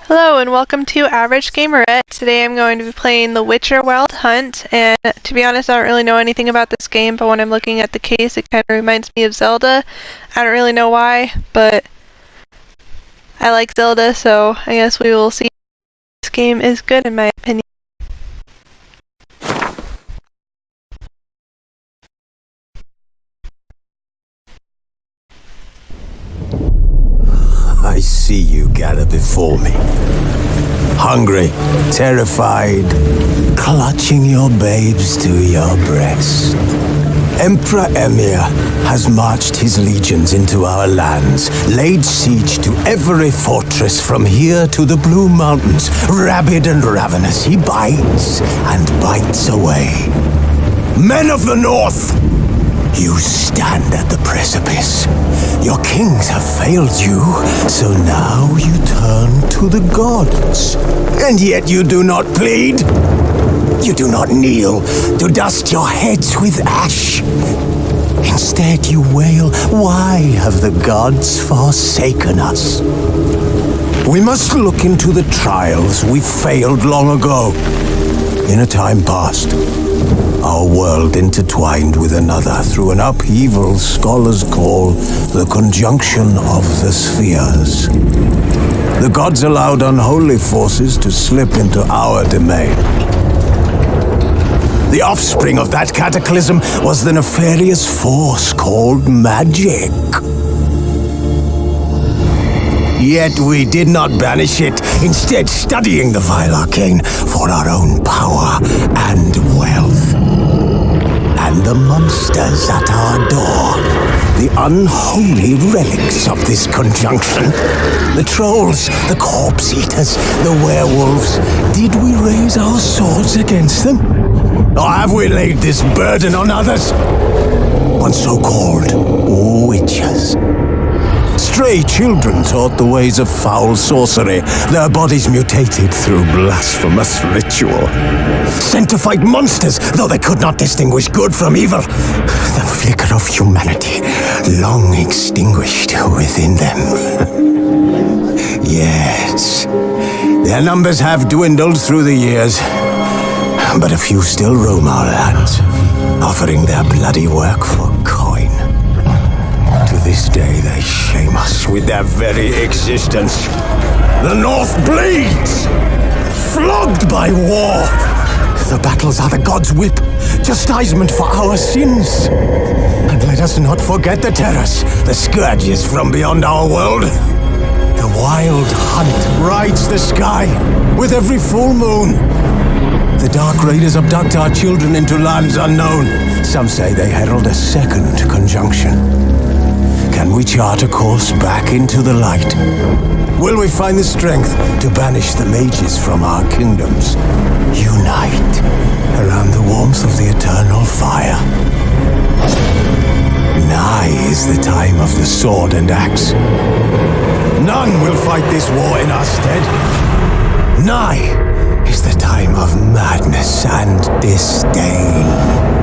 Hello and welcome to Average Gamerette. Today I'm going to be playing The Witcher Wild Hunt, and to be honest I don't really know anything about this game, but when I'm looking at the case it kind of reminds me of Zelda. I don't really know why, but I like Zelda, so I guess we will see if this game is good in my opinion. I see you gather before me. Hungry, terrified, clutching your babes to your breast. Emperor Emir has marched his legions into our lands, laid siege to every fortress from here to the Blue Mountains. Rabid and ravenous, he bites and bites away. Men of the North! You stand at the precipice. Your kings have failed you, so now you turn to the gods. And yet you do not plead. You do not kneel to dust your heads with ash. Instead you wail, why have the gods forsaken us? We must look into the trials we failed long ago. In a time past, our world intertwined with another through an upheaval scholars call the conjunction of the spheres. The gods allowed unholy forces to slip into our domain. The offspring of that cataclysm was the nefarious force called magic. Yet we did not banish it, instead studying the vile arcane for our own power and wealth. And the monsters at our door, the unholy relics of this conjunction, the trolls, the corpse eaters, the werewolves, did we raise our swords against them? Or have we laid this burden on others? On so-called witches. Stray children taught the ways of foul sorcery, their bodies mutated through blasphemous ritual. Sent to fight monsters, though they could not distinguish good from evil. The flicker of humanity, long extinguished within them. Yes, their numbers have dwindled through the years, but a few still roam our lands, offering their bloody work for coin. To this day, they shame us with their very existence. The North bleeds, flogged by war. The battles are the gods' whip, chastisement for our sins. And let us not forget the terrors, the scourges from beyond our world. The wild hunt rides the sky with every full moon. The Dark Raiders abduct our children into lands unknown. Some say they herald a second conjunction. Can we chart a course back into the light? Will we find the strength to banish the mages from our kingdoms? Unite around the warmth of the eternal fire. Nigh is the time of the sword and axe. None will fight this war in our stead. Nigh is the time of madness and disdain.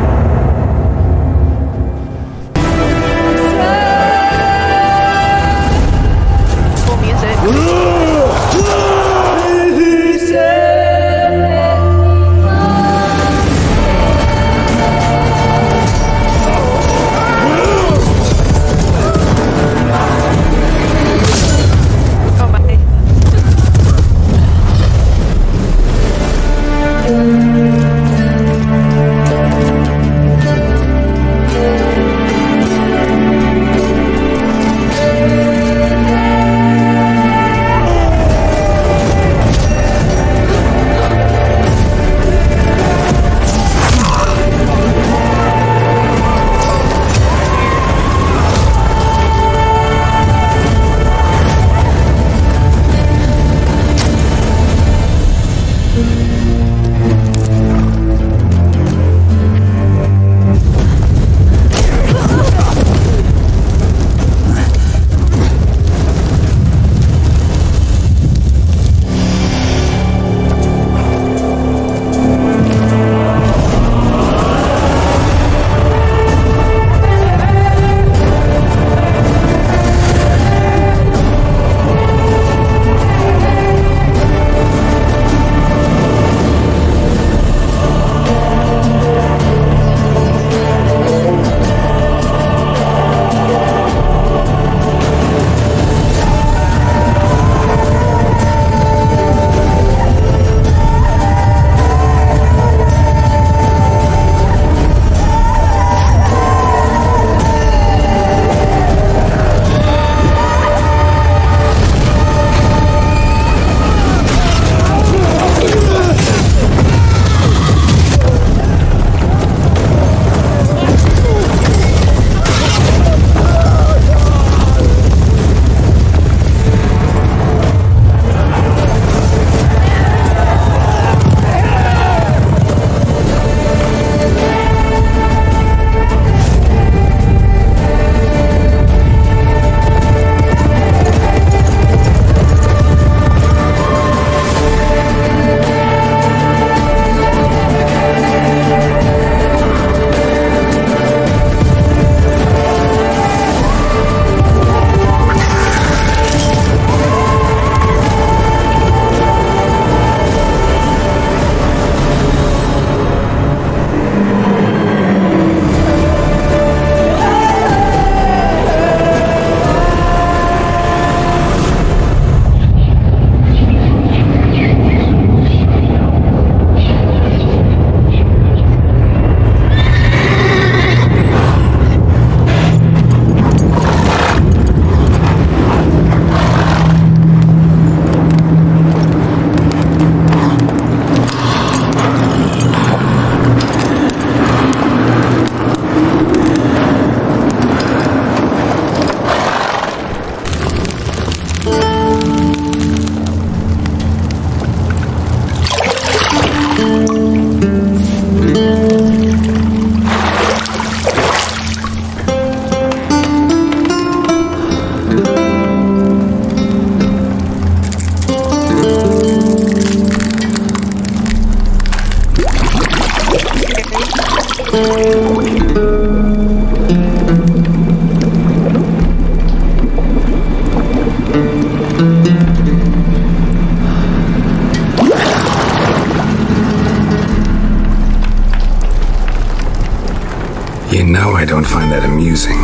Now I don't find that amusing.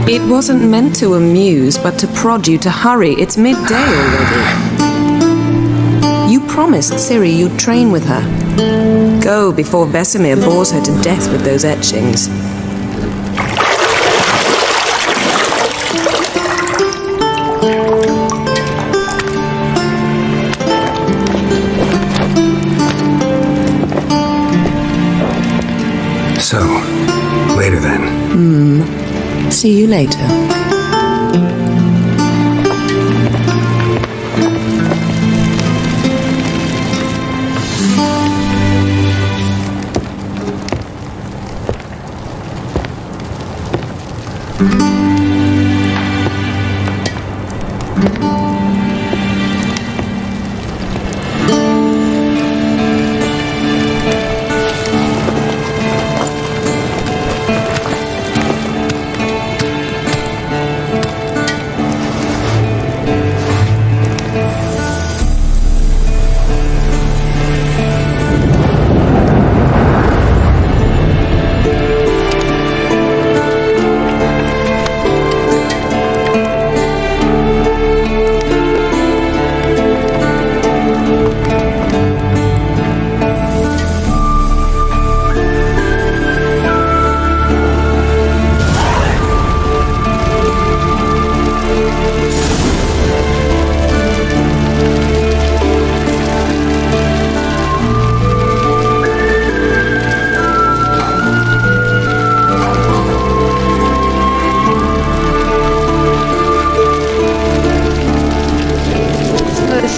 It wasn't meant to amuse, but to prod you to hurry. It's midday already. You promised Ciri you'd train with her. Go before Vesemir bores her to death with those etchings. So, later then. See you later.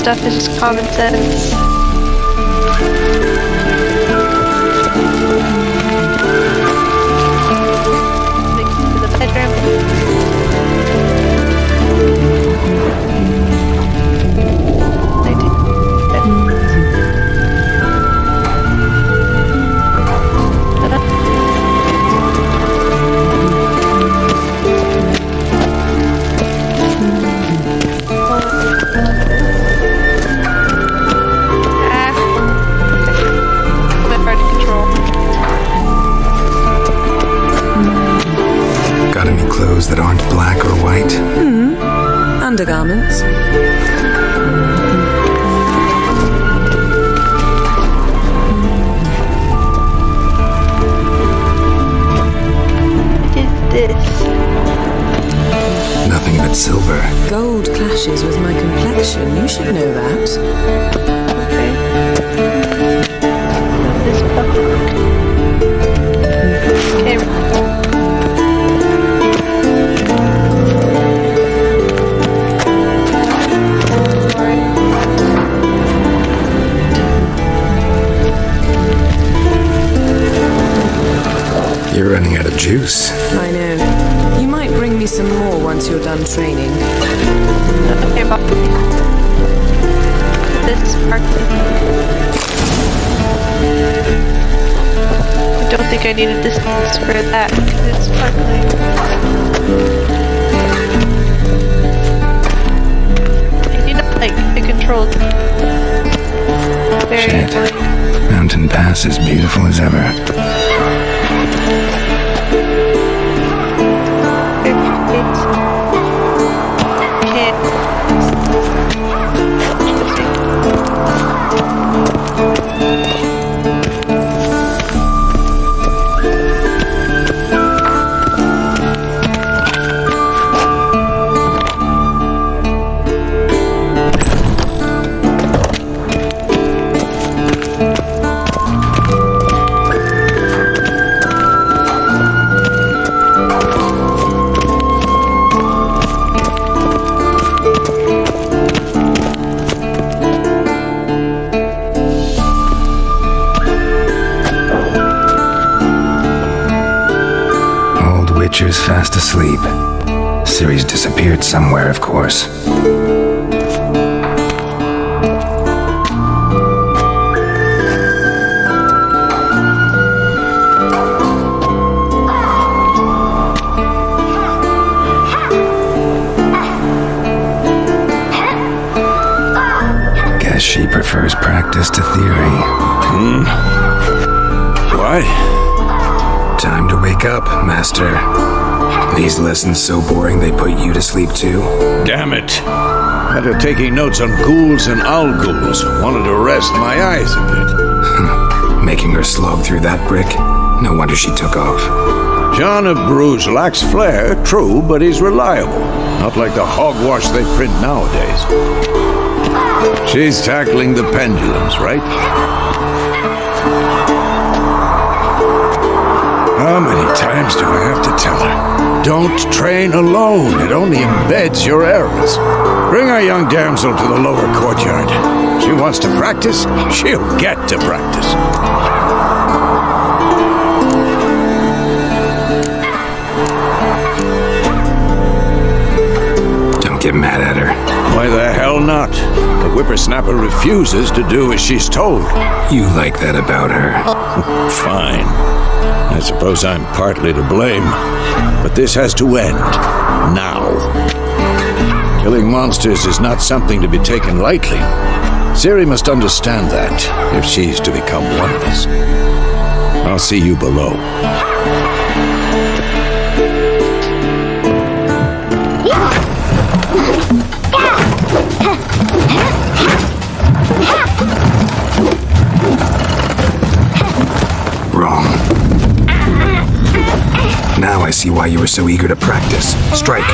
Stuff is just common sense. Take you to the That aren't black or white? Undergarments. What is this? Nothing but silver. Gold clashes with my complexion. You should know that. Okay. This book. Okay. You're running out of juice. I know. You might bring me some more once you're done training. Okay, Bob. This is sparkly. I don't think I needed this for that, because it's sparkling. And you know, like, the controls. Very Shit. annoying. Mountain Pass is beautiful as ever. Witcher's fast asleep. Ciri's disappeared somewhere, of course. She prefers practice to theory. What? Time to wake up, Master. These lessons so boring they put you to sleep too? Damn it. After taking notes on ghouls and owl ghouls, wanted to rest my eyes a bit. Making her slog through that brick? No wonder she took off. John of Bruges lacks flair, true, but he's reliable. Not like the hogwash they print nowadays. She's tackling the pendulums, right? How many times do I have to tell her? Don't train alone. It only embeds your errors. Bring our young damsel to the lower courtyard. She wants to practice, she'll get to practice. Don't get mad at her. Why the hell not? The whippersnapper refuses to do as she's told. You like that about her. Fine. I suppose I'm partly to blame, but this has to end. Now. Killing monsters is not something to be taken lightly. Ciri must understand that, if she's to become one of us. I'll see you below. Wrong. Now I see why you were so eager to practice. Strike.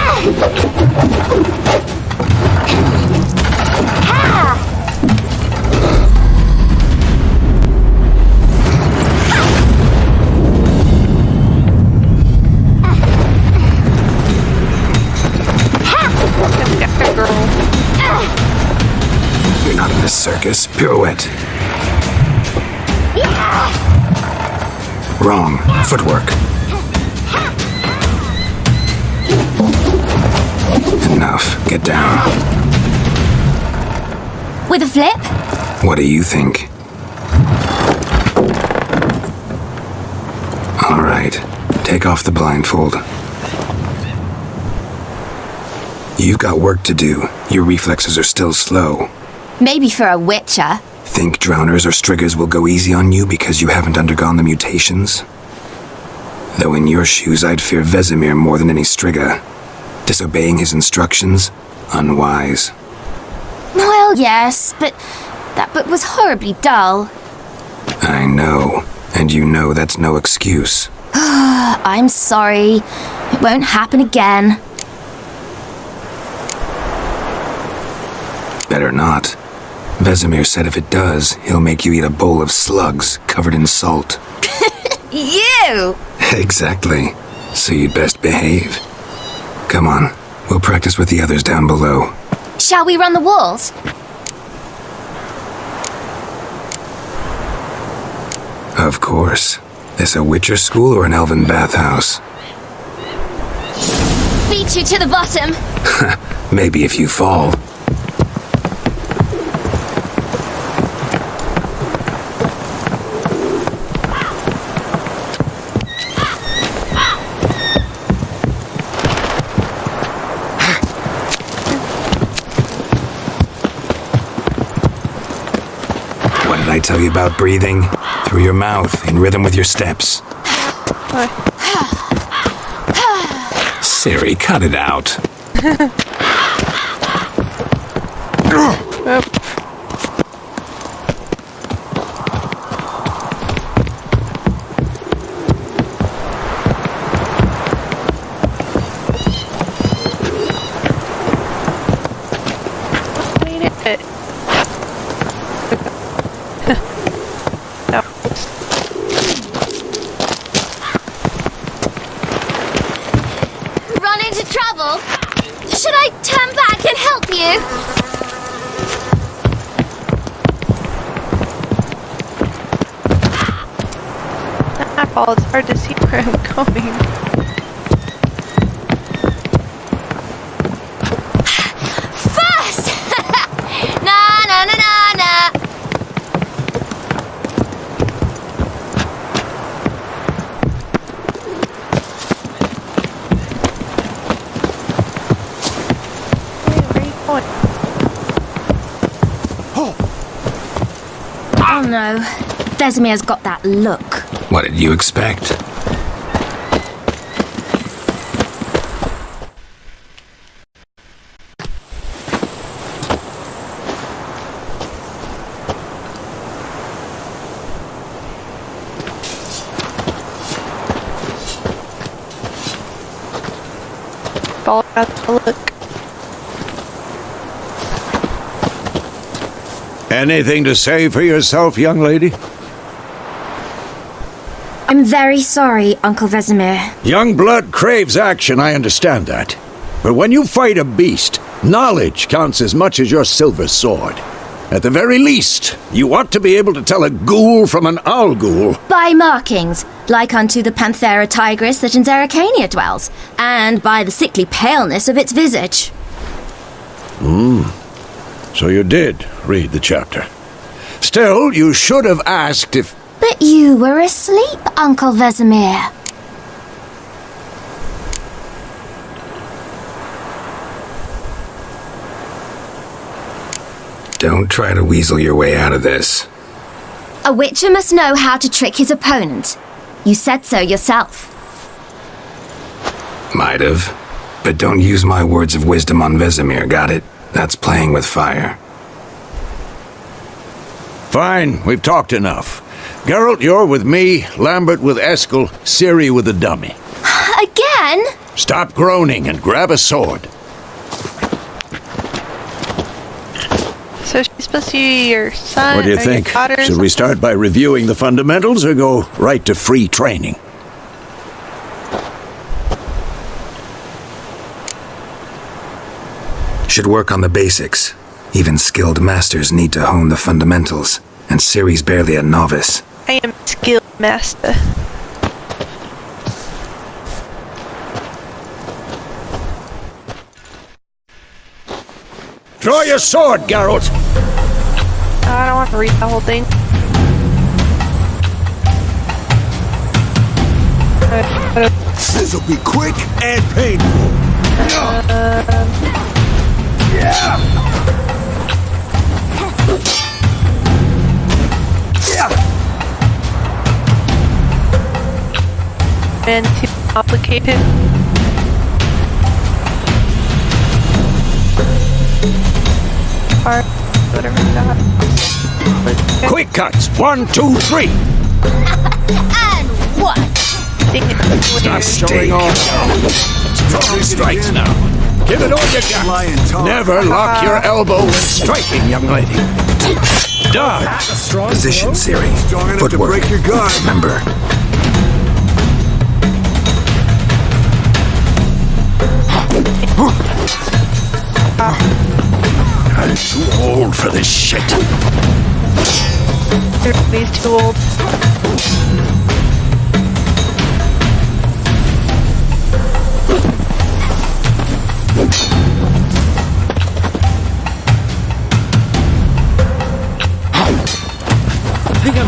You're not in this circus. Pirouette. Wrong. Footwork. Enough. Get down. With a flip? What do you think? All right. Take off the blindfold. You've got work to do. Your reflexes are still slow. Maybe for a witcher. Think drowners or striggers will go easy on you because you haven't undergone the mutations? Though in your shoes, I'd fear Vesemir more than any strigger. Disobeying his instructions? Unwise. Well, yes, but that book was horribly dull. I know. And you know that's no excuse. I'm sorry. It won't happen again. Better not. Vesemir said if it does, he'll make you eat a bowl of slugs covered in salt. You! Exactly. So you'd best behave. Come on, we'll practice with the others down below. Shall we run the walls? Of course. This a Witcher school or an elven bathhouse? Beat you to the bottom. Maybe if you fall. What did I tell you about breathing? Through your mouth, in rhythm with your steps. What? Ciri, cut it out. Oh. Wait a minute. No. Run into trouble? Should I turn back and help you? That ball, it's hard to see where I'm going. First! Na na na na na! Where are you going? don't know. Vesemir's got that look. What did you expect? All about the look. Anything to say for yourself, young lady? I'm very sorry, Uncle Vesemir. Young blood craves action, I understand that. But when you fight a beast, knowledge counts as much as your silver sword. At the very least, you ought to be able to tell a ghoul from an owl ghoul. By markings, like unto the Panthera tigris that in Zeracania dwells, and by the sickly paleness of its visage. So you did read the chapter. Still, you should have asked if... But you were asleep, Uncle Vesemir. Don't try to weasel your way out of this. A witcher must know how to trick his opponent. You said so yourself. Might have. But don't use my words of wisdom on Vesemir, got it? That's playing with fire. Fine, we've talked enough. Geralt, you're with me, Lambert with Eskel, Ciri with the dummy. Again? Stop groaning and grab a sword. So she's supposed to be your son. What do you or think? Your daughter or Should we start by reviewing the fundamentals or go right to free training? Should work on the basics. Even skilled masters need to hone the fundamentals, and Ciri's barely a novice. I am skilled master. Draw your sword, Geralt! I don't want to read the whole thing. This'll be quick and painful. And too complicated. Hard, whatever that. Quick cuts! 1, 2, 3! And what? Stay Throwing strikes now. Give it all you Flying got. tongue. Never lock your elbow when striking, young lady. Dodge! Position, Ciri. Strong enough to Footwork. break your guard. Remember. I'm too old for this shit. Everybody's too old.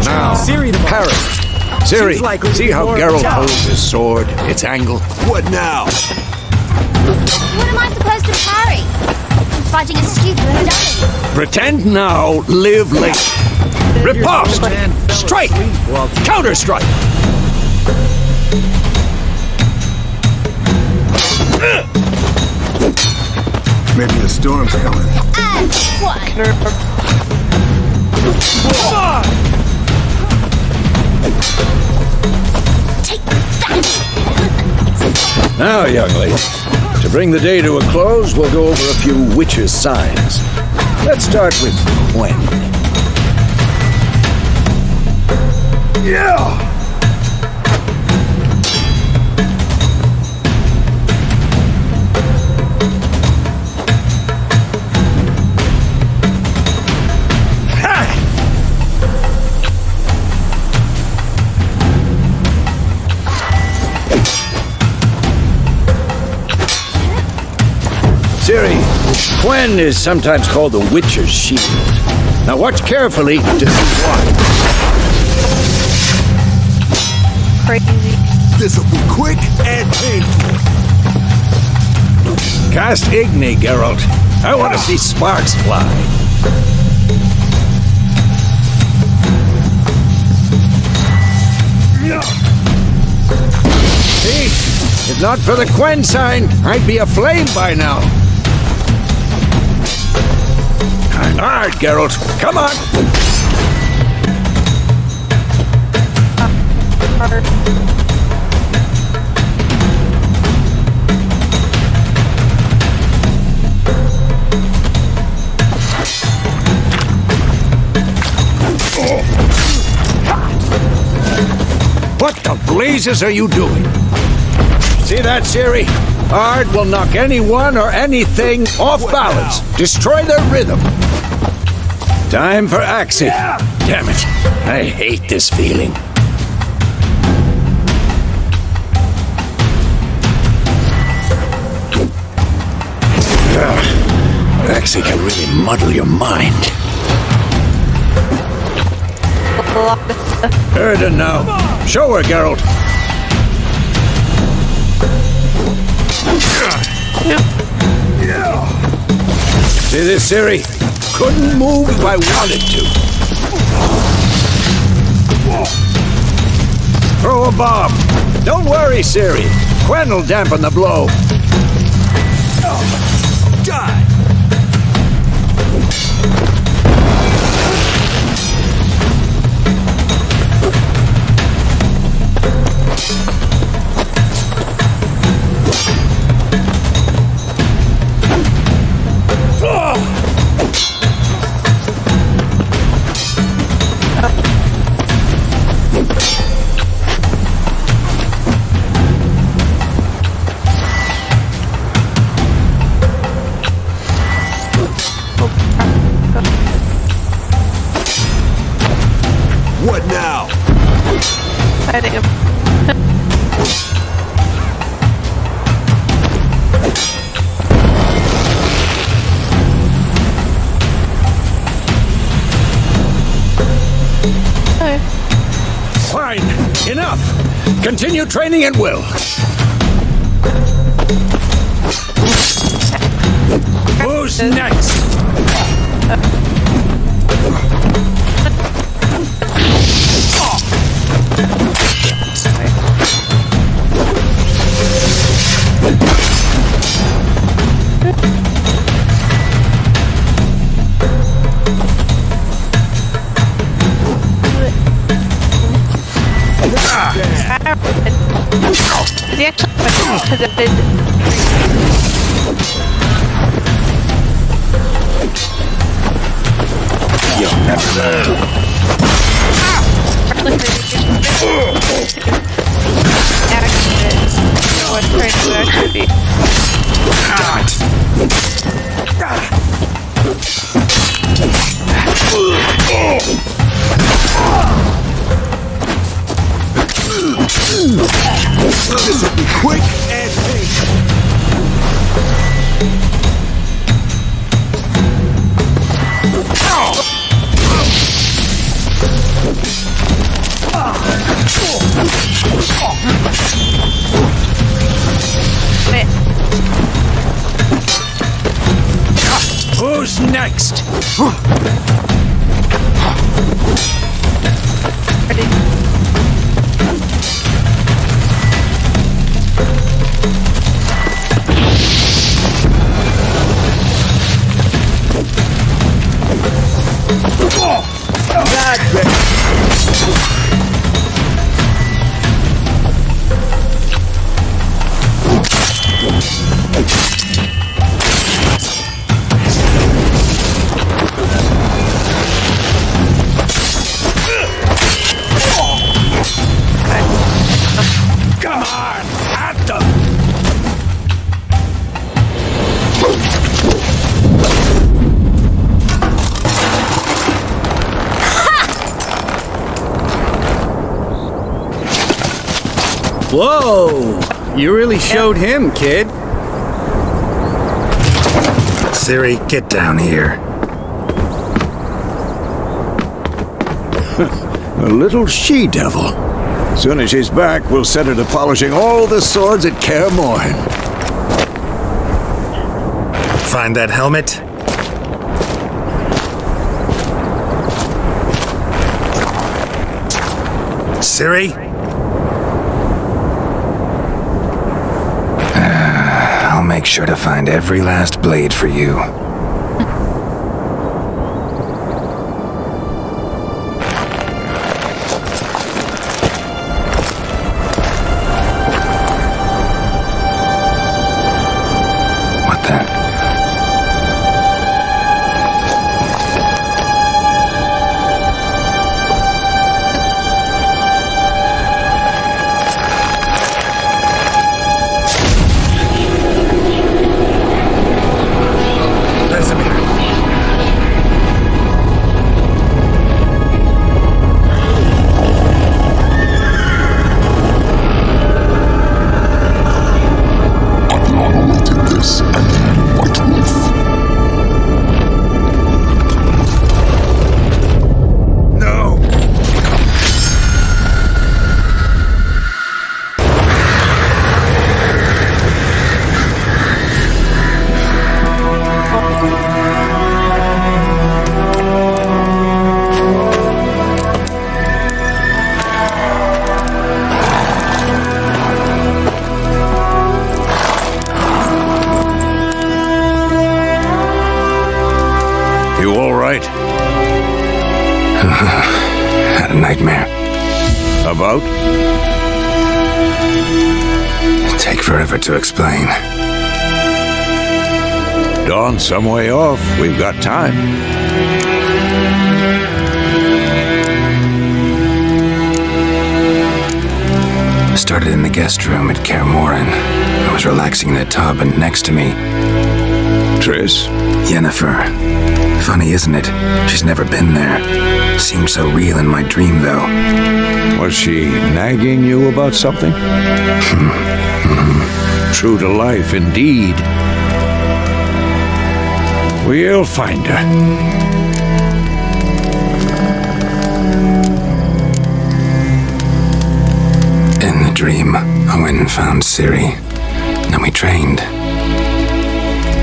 Now, Harry. Ciri, see how Geralt holds his sword, its angle? What now? What am I supposed to parry? I'm fighting a stupid dummy. Pretend now, live later. Riposte! Strike! Counter-strike! Maybe the storm's coming. And what? Take that! Now, young lady, to bring the day to a close, we'll go over a few witches' signs. Let's start with Gwen. Yeah! Ciri, Gwen is sometimes called the Witcher's Shield. Now watch carefully to see why. Crazy. This'll be quick and painful. Cast Igni, Geralt. I want to see sparks fly. If not for the Quen sign, I'd be aflame by now. All right, Geralt, come on. What the blazes are you doing? See that, Ciri? Ard will knock anyone or anything off balance. Destroy their rhythm. Time for Axie. Damn it. I hate this feeling. Axie can really muddle your mind. Erden now. Show her, Geralt. See this, Ciri? Couldn't move if I wanted to. Throw a bomb. Don't worry, Ciri. Quen will dampen the blow. Die! What now? I think Fine. Enough. Continue training at will. Who's next? the actual because it did. You'll never learn. What training would actually be. This will be quick and painful. Who's next? Come on, at them! Whoa! You really showed him, kid. Ciri, get down here. A little she-devil. Soon as she's back, we'll set her to polishing all the swords at Kaer Morhen. Find that helmet? Ciri? make sure to find every last blade for you. What the? You all right? Had a nightmare. About? Take forever to explain. Dawn's some way off. We've got time. Started in the guest room at Kaer Morhen. I was relaxing in a tub, and next to me, Triss? Yennefer. Funny, isn't it? She's never been there. Seemed so real in my dream, though. Was she nagging you about something? True to life, indeed. We'll find her. In the dream, I went and found Ciri. And we trained.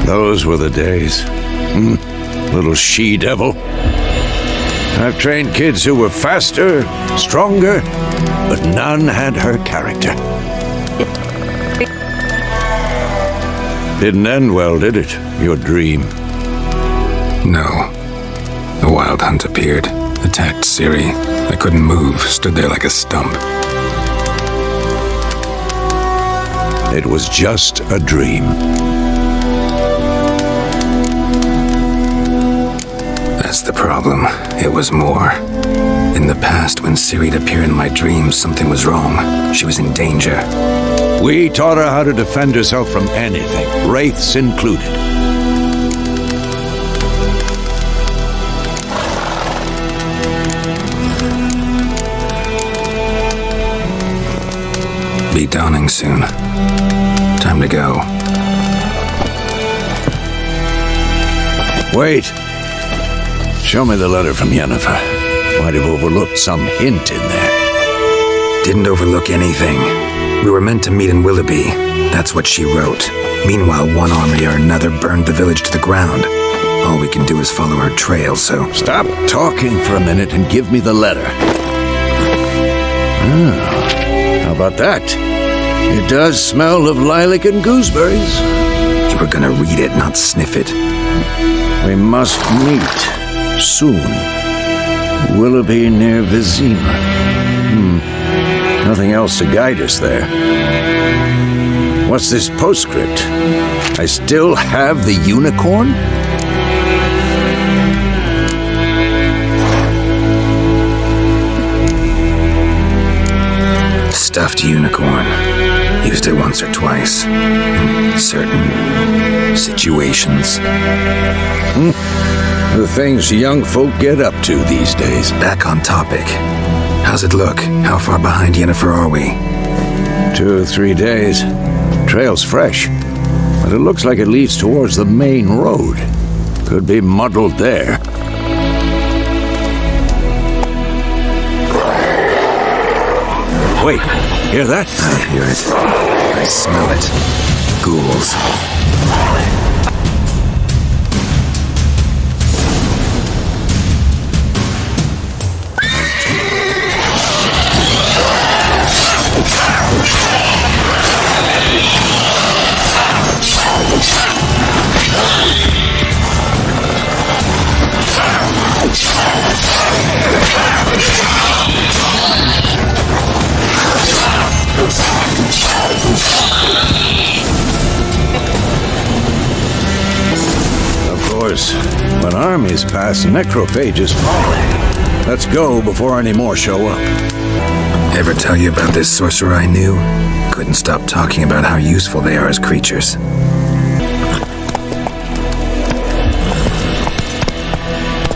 Those were the days. Little she-devil. I've trained kids who were faster, stronger, but none had her character. Didn't end well, did it? Your dream? No. The Wild Hunt appeared, attacked Ciri. I couldn't move, stood there like a stump. It was just a dream. That's the problem. It was more. In the past, when Ciri'd appear in my dreams, something was wrong. She was in danger. We taught her how to defend herself from anything, wraiths included. Be dawning soon. Time to go. Wait. Show me the letter from Yennefer. Might have overlooked some hint in there. Didn't overlook anything. We were meant to meet in Willoughby. That's what she wrote. Meanwhile, one army or another burned the village to the ground. All we can do is follow her trail, so... Stop talking for a minute and give me the letter. How about that? It does smell of lilac and gooseberries. You were gonna read it, not sniff it. We must meet soon. Willoughby near Vizima. Nothing else to guide us there. What's this postscript? I still have the unicorn? Stuffed unicorn. Used it once or twice. In certain situations. The things young folk get up to these days. Back on topic. How's it look? How far behind Yennefer are we? 2 or 3 days. Trail's fresh, but it looks like it leads towards the main road. Could be muddled there. Wait, hear that? I hear it. I smell it. Ghouls. enemies pass, necrophages follow. Let's go before any more show up. Ever tell you about this sorcerer I knew? Couldn't stop talking about how useful they are as creatures.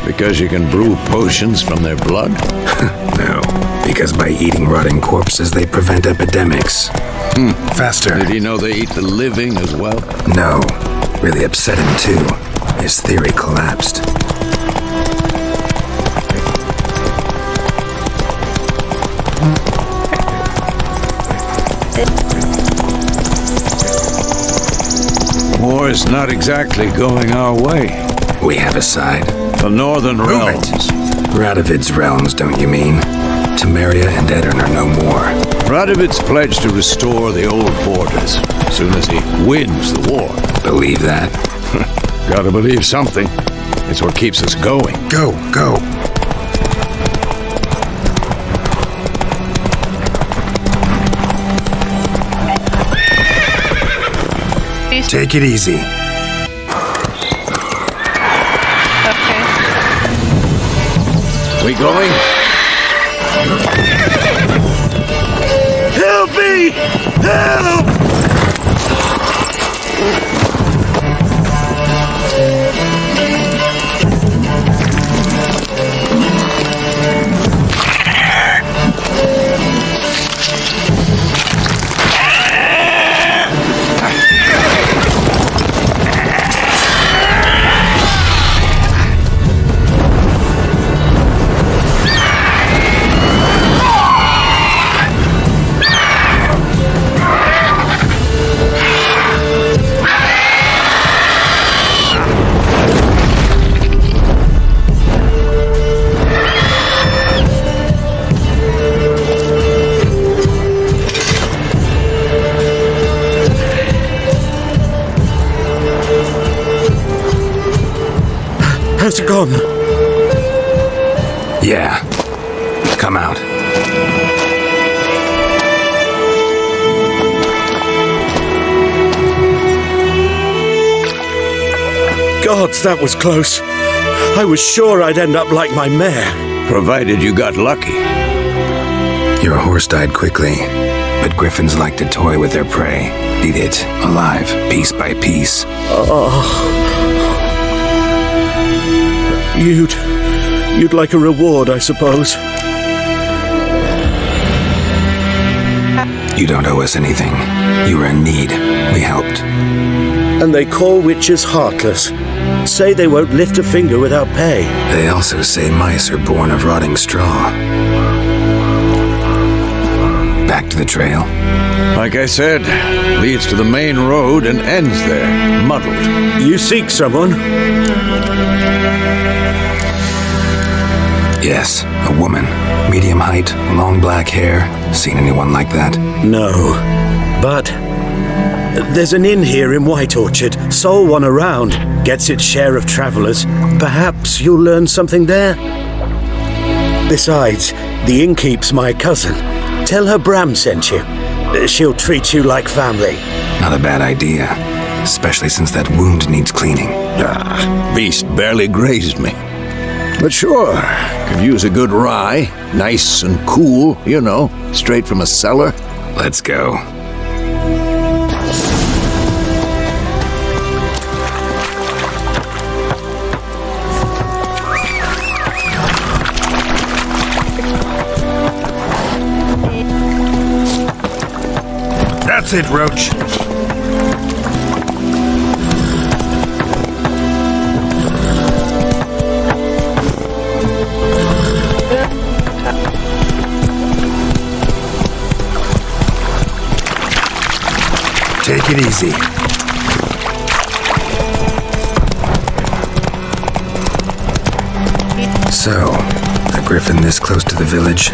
Because you can brew potions from their blood? No, because by eating rotting corpses, they prevent epidemics. Faster. Did he know they eat the living as well? No. Really upset him, too. His theory collapsed. War's not exactly going our way. We have a side. The Northern Prove Realms. it. Radovid's realms, don't you mean? Temeria and Edirn are no more. Radovid's pledged to restore the old borders as soon as he wins the war. Believe that? Gotta believe something. It's what keeps us going. Go, go. Take it easy. Okay. We going? Help me! Help! How's it gone? Yeah. Come out. Gods, that was close. I was sure I'd end up like my mare. Provided you got lucky. Your horse died quickly, but griffins like to toy with their prey. Eat it, alive, piece by piece. You'd like a reward, I suppose. You don't owe us anything. You were in need. We helped. And they call witches heartless. Say they won't lift a finger without pay. They also say mice are born of rotting straw. Back to the trail. Like I said, leads to the main road and ends there, muddled. You seek someone? Yes, a woman. Medium height, long black hair. Seen anyone like that? No. But there's an inn here in White Orchard. Sole one around. Gets its share of travelers. Perhaps you'll learn something there. Besides, the innkeep's my cousin. Tell her Bram sent you. She'll treat you like family. Not a bad idea. Especially since that wound needs cleaning. Beast barely grazed me. But sure, could use a good rye. Nice and cool, you know, straight from a cellar. Let's go. That's it, Roach. Take it easy. So, a griffin this close to the village?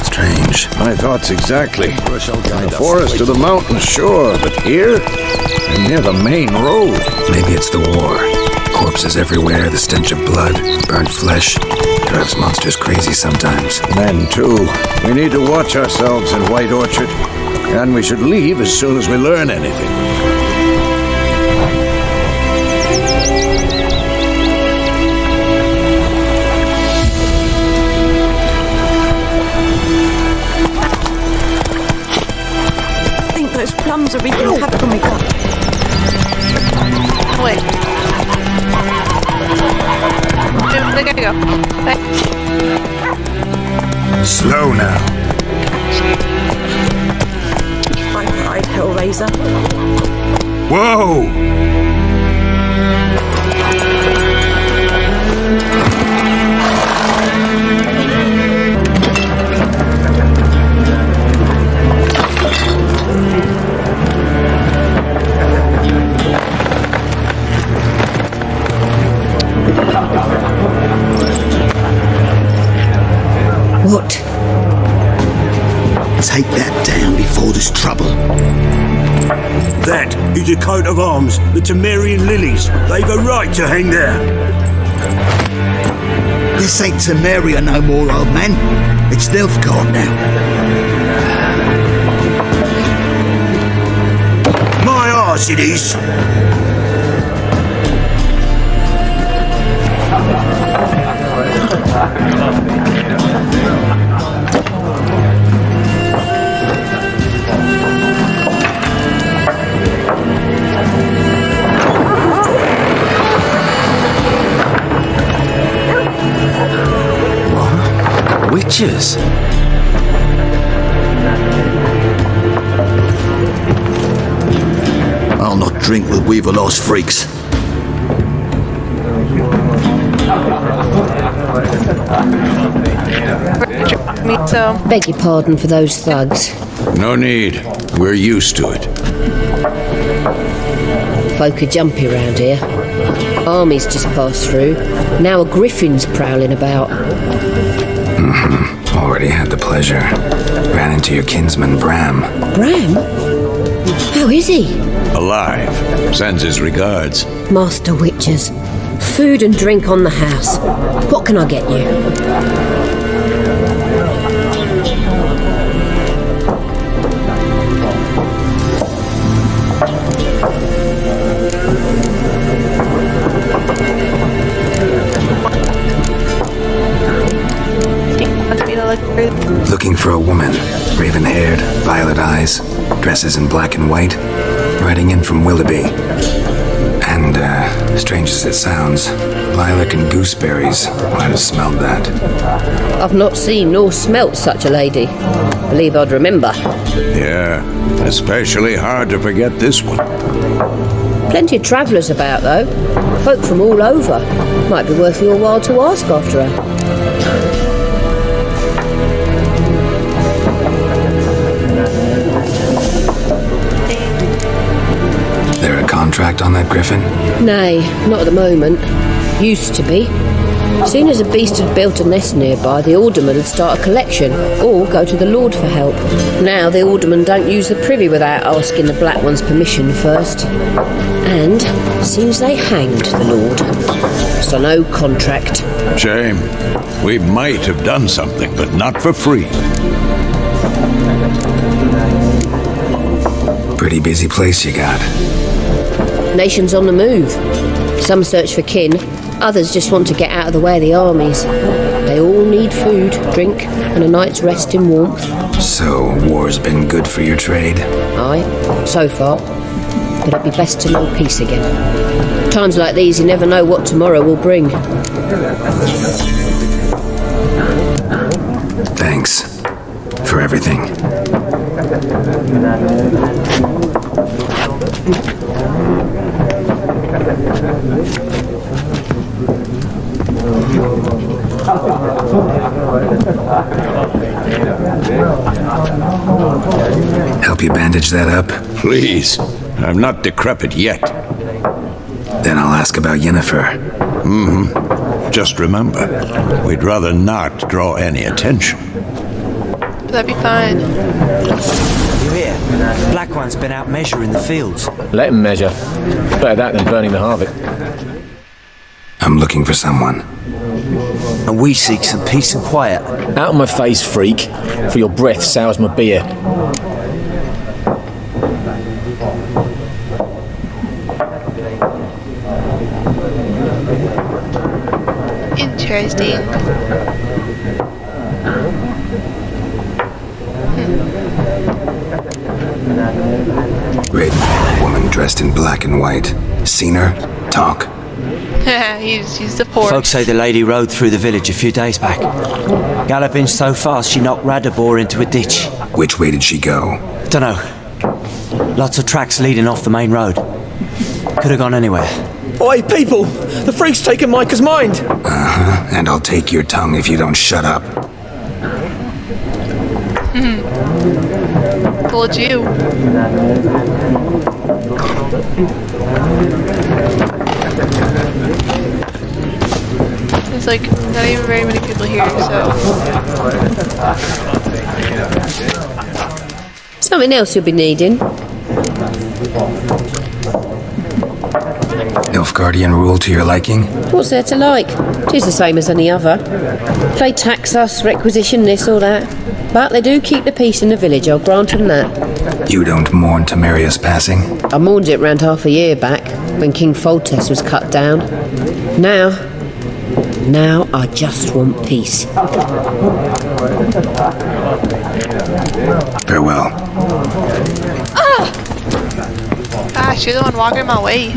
Strange. My thoughts exactly. The forest to the mountains, sure, but here? I'm near the main road. Maybe it's the war. Corpses everywhere, the stench of blood, burnt flesh. Drives monsters crazy sometimes. Men, too. We need to watch ourselves in White Orchard. And we should leave as soon as we learn anything. Slow now. My pride, Hellraiser. Whoa! What? Take that down before there's trouble. That is a coat of arms, the Temerian lilies. They've a right to hang there. This ain't Temeria no more, old man. It's Nilfgaard now. My arse it is. Witches? I'll not drink with Weaverlost freaks. Me, so Beg your pardon for those thugs. No need. We're used to it. Folk are jumpy round here. Armies just passed through. Now a griffin's prowling about. Already had the pleasure. Ran into your kinsman, Bram. Bram? How is he? Alive. Sends his regards. Master Witchers. Food and drink on the house. What can I get you? wants me to look through. Looking for a woman. Raven-haired, violet eyes, dresses in black and white. Riding in from Willoughby. And, strange as it sounds, lilac and gooseberries. Might have smelled that. I've not seen nor smelt such a lady. Believe I'd remember. Yeah, especially hard to forget this one. Plenty of travellers about, though. Folk from all over. Might be worth your while to ask after her. There a contract on that griffin? Nay, not at the moment. Used to be. Soon as a beast had built a nest nearby, the alderman would start a collection, or go to the Lord for help. Now the alderman don't use the privy without asking the Black One's permission first. And seems they hanged the Lord. So no contract. Shame. We might have done something, but not for free. Pretty busy place you got. Nations on the move. Some search for kin, others just want to get out of the way of the armies. They all need food, drink, and a night's rest in warmth. So, war's been good for your trade? Aye, so far. But it'd be best to know peace again. Times like these, you never know what tomorrow will bring. Thanks. For everything. Help you bandage that up? Please. I'm not decrepit yet. Then I'll ask about Yennefer. Just remember, we'd rather not draw any attention. That'd be fine. You hear? Black One's been out measuring the fields. Let him measure. Better that than burning the harvest. I'm looking for someone. And we seek some peace and quiet. Out of my face, freak, for your breath sours my beer. Interesting. Raven, woman dressed in black and white. Seen her? Talk. He's the poor. Folks say the lady rode through the village a few days back. Galloping so fast she knocked Radabor into a ditch. Which way did she go? Dunno. Lots of tracks leading off the main road. Could have gone anywhere. Oi, people! The freak's taken Micah's mind! Uh-huh, and I'll take your tongue if you don't shut up. Told you. There's like not even very many people here, so. Something else you'll be needing. Nilfgaardian rule to your liking? What's there to like? 'Tis the same as any other. They tax us, requisition this or that. But they do keep the peace in the village, I'll grant them that. You don't mourn Temeria's passing? I mourned it round half a year back, when King Foltest was cut down. Now I just want peace. Farewell. You're the one walking my way.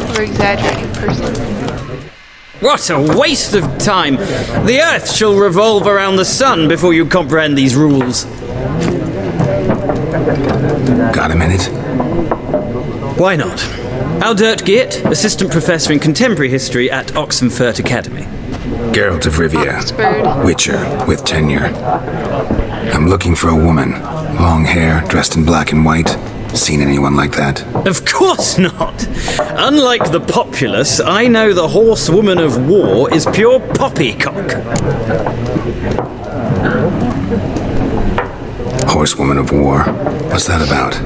Over-exaggerating person. What a waste of time! The Earth shall revolve around the sun before you comprehend these rules. Got a minute? Why not? Aldert Geert, Assistant Professor in Contemporary History at Oxenfurt Academy. Geralt of Rivia, Oxford. Witcher with tenure. I'm looking for a woman. Long hair, dressed in black and white. Seen anyone like that? Of course not! Unlike the populace, I know the horsewoman of war is pure poppycock. Horsewoman of war? What's that about?